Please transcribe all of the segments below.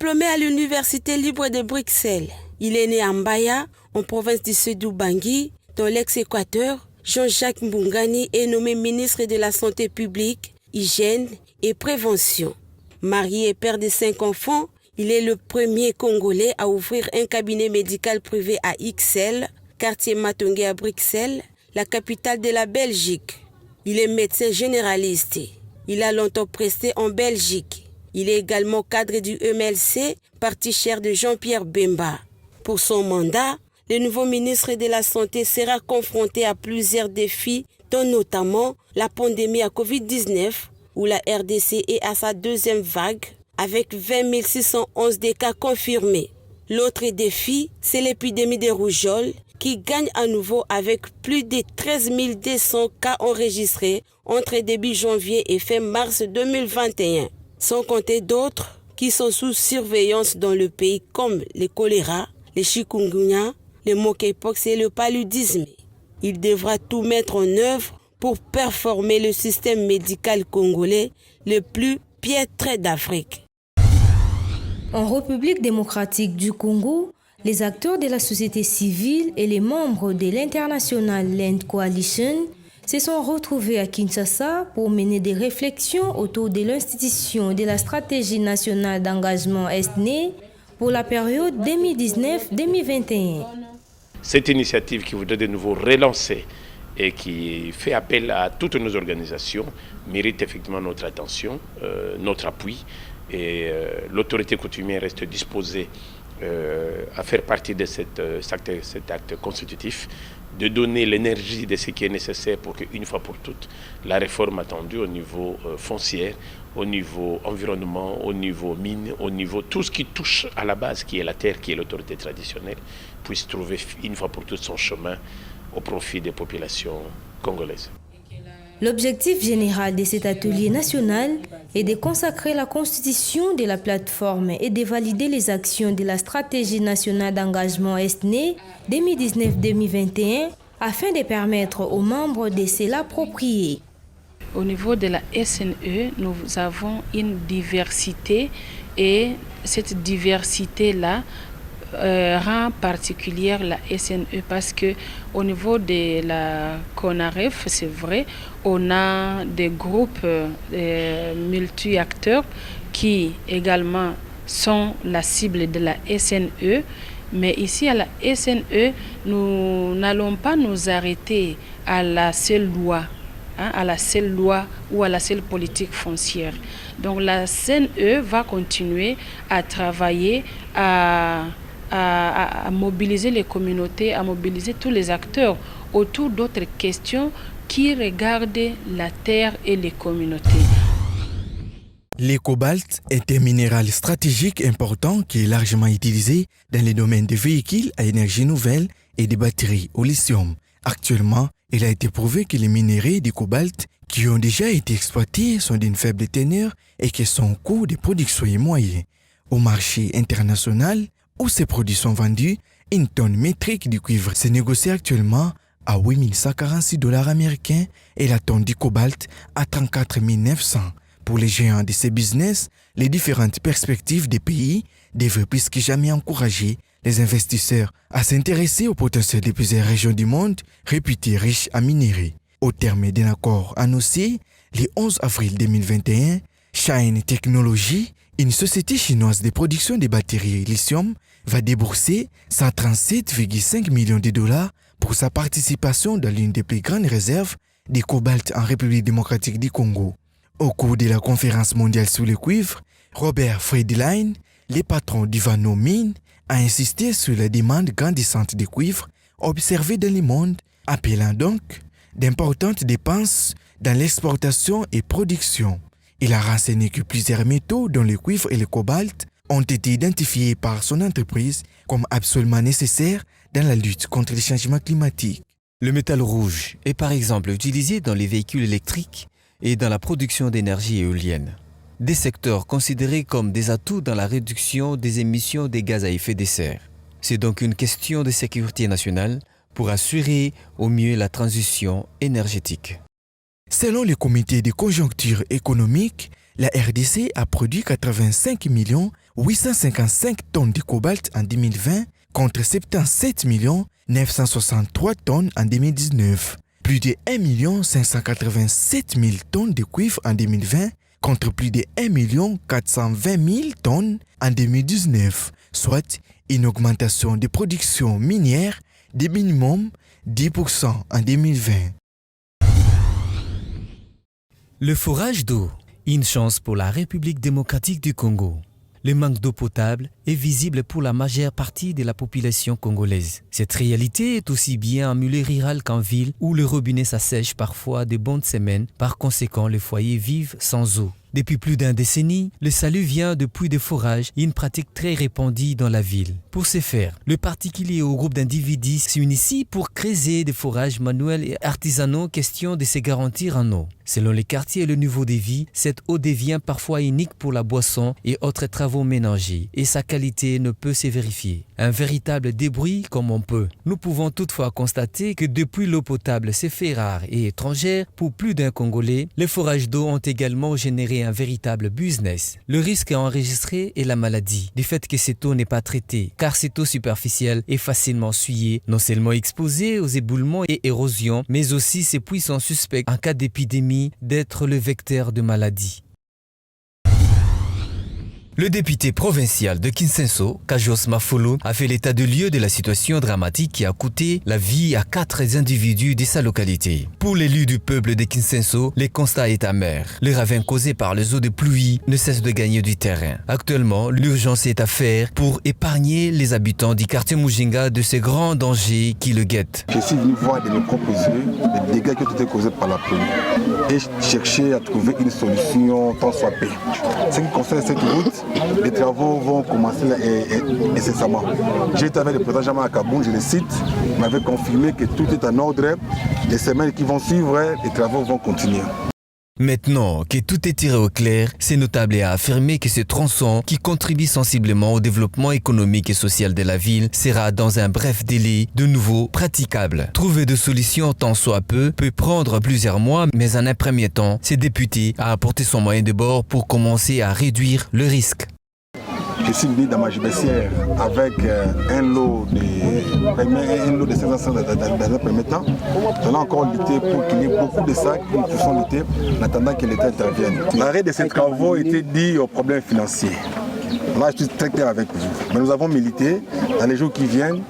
Diplômé à l'Université libre de Bruxelles, il est né à Mbaya, en province du Sud-Ubangi, dans l'ex-Équateur. Jean-Jacques Mbungani est nommé ministre de la Santé publique, Hygiène et Prévention. Marié et père de 5 enfants, il est le premier Congolais à ouvrir un cabinet médical privé à Ixelles, quartier Matongué à Bruxelles, la capitale de la Belgique. Il est médecin généraliste. Il a longtemps presté en Belgique. Il est également cadre du MLC, parti cher de Jean-Pierre Bemba. Pour son mandat, le nouveau ministre de la Santé sera confronté à plusieurs défis, dont notamment la pandémie à Covid-19, où la RDC est à sa deuxième vague, avec 20 611 des cas confirmés. L'autre défi, c'est l'épidémie de rougeole, qui gagne à nouveau avec plus de 13 200 cas enregistrés entre début janvier et fin mars 2021. Sans compter d'autres qui sont sous surveillance dans le pays comme le choléra, le chikungunya, le monkeypox et le paludisme. Il devra tout mettre en œuvre pour performer le système médical congolais le plus piètre d'Afrique. En République démocratique du Congo, les acteurs de la société civile et les membres de l'International Land Coalition se sont retrouvés à Kinshasa pour mener des réflexions autour de l'institution de la stratégie nationale d'engagement ESNE pour la période 2019-2021. Cette initiative qui voudrait de nouveau relancer et qui fait appel à toutes nos organisations mérite effectivement notre attention, notre appui, et l'autorité coutumière reste disposée à faire partie de cet acte constitutif, de donner l'énergie de ce qui est nécessaire pour qu'une fois pour toutes, la réforme attendue au niveau foncier, au niveau environnement, au niveau mine, au niveau tout ce qui touche à la base, qui est la terre, qui est l'autorité traditionnelle, puisse trouver une fois pour toutes son chemin au profit des populations congolaises. L'objectif général de cet atelier national est de consacrer la constitution de la plateforme et de valider les actions de la stratégie nationale d'engagement ESNE 2019-2021 afin de permettre aux membres de se l'approprier. Au niveau de la SNE, nous avons une diversité et cette diversité-là rend particulière la SNE parce que au niveau de la CONAREF, c'est vrai, on a des groupes multi-acteurs qui également sont la cible de la SNE. Mais ici à la SNE, nous n'allons pas nous arrêter à la seule loi, à la seule loi ou à la seule politique foncière. Donc la SNE va continuer à travailler à mobiliser les communautés, à mobiliser tous les acteurs autour d'autres questions qui regardent la terre et les communautés. Le cobalt est un minéral stratégique important qui est largement utilisé dans les domaines des véhicules à énergie nouvelle et des batteries au lithium. Actuellement, il a été prouvé que les minéraux du cobalt qui ont déjà été exploités sont d'une faible teneur et que son coût de production est moyen. Au marché international, où ces produits sont vendus, une tonne métrique du cuivre se négocie actuellement à 8 146 $ américains et la tonne du cobalt à 34 900. Pour les géants de ces business, les différentes perspectives des pays devraient plus que jamais encourager les investisseurs à s'intéresser au potentiel de plusieurs régions du monde réputées riches en minerais. Au terme d'un accord annoncé le 11 avril 2021, Shine Technology, une société chinoise de production de batteries lithium, va débourser 137,5 millions de $ pour sa participation dans l'une des plus grandes réserves de cobalt en République démocratique du Congo. Au cours de la conférence mondiale sur le cuivre, Robert Friedlein, le patron d'Ivano Mine, a insisté sur la demande grandissante de cuivre observée dans le monde, appelant donc d'importantes dépenses dans l'exportation et production. Il a renseigné que plusieurs métaux, dont le cuivre et le cobalt, ont été identifiés par son entreprise comme absolument nécessaires dans la lutte contre le changement climatique. Le métal rouge est par exemple utilisé dans les véhicules électriques et dans la production d'énergie éolienne. Des secteurs considérés comme des atouts dans la réduction des émissions de gaz à effet de serre. C'est donc une question de sécurité nationale pour assurer au mieux la transition énergétique. Selon le comité de conjoncture économique, la RDC a produit 85 millions 855 tonnes de cobalt en 2020 contre 77 963 tonnes en 2019. Plus de 1 587 000 tonnes de cuivre en 2020 contre plus de 1 420 000 tonnes en 2019, soit une augmentation de production minière de minimum 10% en 2020. Le forage d'eau, une chance pour la République démocratique du Congo. Le manque d'eau potable est visible pour la majeure partie de la population congolaise. Cette réalité est aussi bien en milieu rural qu'en ville où le robinet s'assèche parfois de bonnes semaines. Par conséquent, les foyers vivent sans eau. Depuis plus d'une décennie, le salut vient de puits de forage, une pratique très répandue dans la ville. Pour ce faire, le particulier ou groupe d'individus s'unissent pour créer des forages manuels et artisanaux, question de se garantir en eau. Selon les quartiers et le niveau de vie, cette eau devient parfois unique pour la boisson et autres travaux ménagers, et sa qualité ne peut se vérifier. Un véritable débrouille comme on peut. Nous pouvons toutefois constater que depuis l'eau potable s'est fait rare et étrangère pour plus d'un Congolais, les forages d'eau ont également généré un véritable business. Le risque enregistré est la maladie, du fait que cette eau n'est pas traitée, car cette eau superficielle est facilement souillée, non seulement exposée aux éboulements et érosions, mais aussi ces puits sont suspects en cas d'épidémie d'être le vecteur de maladie. Le député provincial de Kinsenso, Kajos Mafolo, a fait l'état de lieu de la situation dramatique qui a coûté la vie à 4 individus de sa localité. Pour l'élu du peuple de Kinsenso, le constat est amer. Le ravin causé par les eaux de pluie ne cesse de gagner du terrain. Actuellement, l'urgence est à faire pour épargner les habitants du quartier Mujinga de ces grands dangers qui le guettent. Je suis venu voir de mes propres yeux les dégâts qui ont été causés par la pluie et chercher à trouver une solution tant soit peu. Ce qui concerne cette route, les travaux vont commencer incessamment. J'ai été avec le président Jean Akaboun, je le cite, il m'avait confirmé que tout est en ordre. Les semaines qui vont suivre, les travaux vont continuer. Maintenant que tout est tiré au clair, c'est notable à affirmer que ce tronçon, qui contribue sensiblement au développement économique et social de la ville, sera dans un bref délai de nouveau praticable. Trouver des solutions tant soit peu peut prendre plusieurs mois, mais en un premier temps, ce député a apporté son moyen de bord pour commencer à réduire le risque. Je suis venu dans ma gibecière avec un lot de 500 dans un premier temps. Nous allons encore lutter pour qu'il y ait beaucoup de sacs, pour que nous puissions lutter en attendant que l'État intervienne. L'arrêt de ces travaux était dû aux problèmes financiers. Là, je suis très clair avec vous. Mais nous avons milité. Dans les jours qui viennent,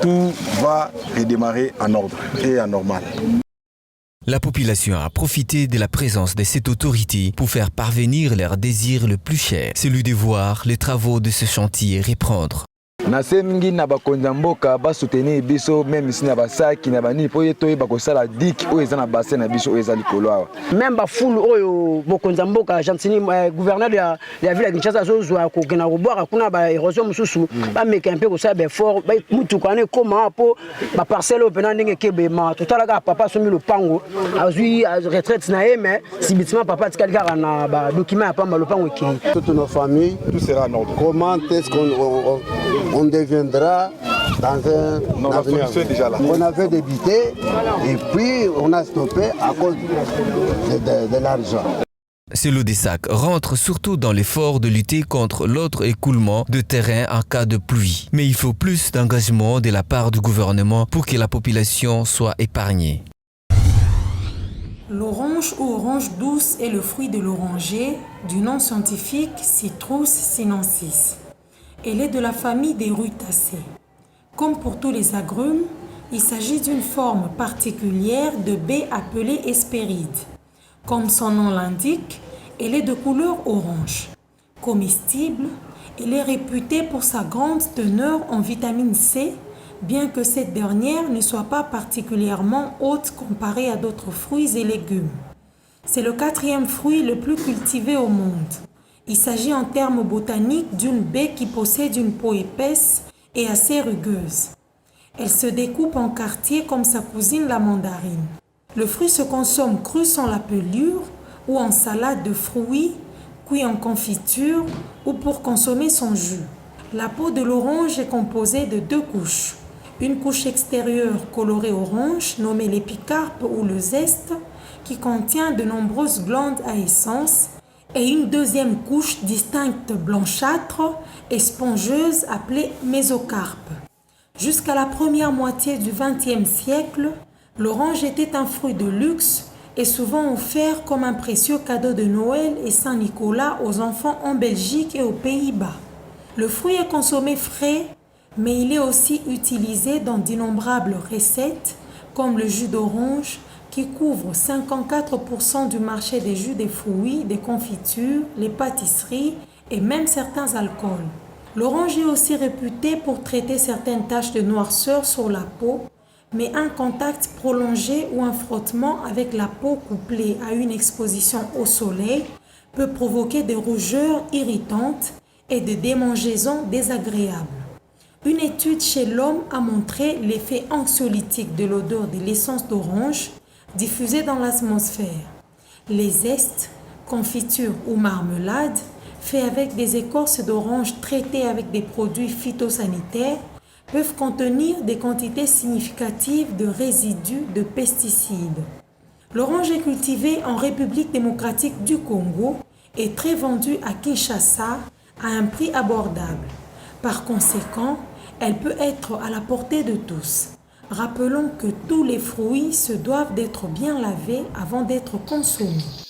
tout va redémarrer en ordre et en normal. La population a profité de la présence de cette autorité pour faire parvenir leur désir le plus cher, celui de voir les travaux de ce chantier reprendre. nasengi na bakonza mboka ba soutenir biso même si na basaki na bani po yeto ba ko sala dik o ezana bassin na biso o ezali koloa même ba fulu oyo bokonza mboka Jantini gouverneur de la ville de Kinshasa zozwa ko kena ko boire kuna ba érosion mususu ba meka un peu ko ça be fort ba mutu kane comment po ba parcelle pena ndenge kebe ma totala ka papa somi le pango azui retraite na mais sibitima papa tikali ka na ba document pa le pango ki toute nos familles tout sera en ordre. Comment est-ce qu'on deviendra dans un avenir déjà là. On avait débuté et puis on a stoppé à cause de l'argent. Ce lot des sacs rentre surtout dans l'effort de lutter contre l'autre écoulement de terrain en cas de pluie. Mais il faut plus d'engagement de la part du gouvernement pour que la population soit épargnée. L'orange ou orange douce est le fruit de l'oranger, du nom scientifique Citrus sinensis. Elle est de la famille des rutacées. Comme pour tous les agrumes, il s'agit d'une forme particulière de baie appelée hespéride. Comme son nom l'indique, elle est de couleur orange. Comestible, elle est réputée pour sa grande teneur en vitamine C, bien que cette dernière ne soit pas particulièrement haute comparée à d'autres fruits et légumes. C'est le 4e fruit le plus cultivé au monde. Il s'agit en termes botaniques d'une baie qui possède une peau épaisse et assez rugueuse. Elle se découpe en quartiers comme sa cousine la mandarine. Le fruit se consomme cru sans la pelure ou en salade de fruits, cuit en confiture ou pour consommer son jus. La peau de l'orange est composée de 2 couches. Une couche extérieure colorée orange nommée l'épicarpe ou le zeste qui contient de nombreuses glandes à essence et une deuxième couche distincte blanchâtre et spongeuse appelée mésocarpe. Jusqu'à la première moitié du XXe siècle, l'orange était un fruit de luxe et souvent offert comme un précieux cadeau de Noël et Saint-Nicolas aux enfants en Belgique et aux Pays-Bas. Le fruit est consommé frais, mais il est aussi utilisé dans d'innombrables recettes comme le jus d'orange qui couvre 54% du marché des jus de fruits, des confitures, les pâtisseries et même certains alcools. L'orange est aussi réputé pour traiter certaines taches de noirceur sur la peau, mais un contact prolongé ou un frottement avec la peau couplé à une exposition au soleil peut provoquer des rougeurs irritantes et des démangeaisons désagréables. Une étude chez l'homme a montré l'effet anxiolytique de l'odeur de l'essence d'orange diffusée dans l'atmosphère. Les zestes, confitures ou marmelades faits avec des écorces d'orange traitées avec des produits phytosanitaires peuvent contenir des quantités significatives de résidus de pesticides. L'orange est cultivée en République démocratique du Congo et très vendue à Kinshasa à un prix abordable. Par conséquent, elle peut être à la portée de tous. Rappelons que tous les fruits se doivent d'être bien lavés avant d'être consommés.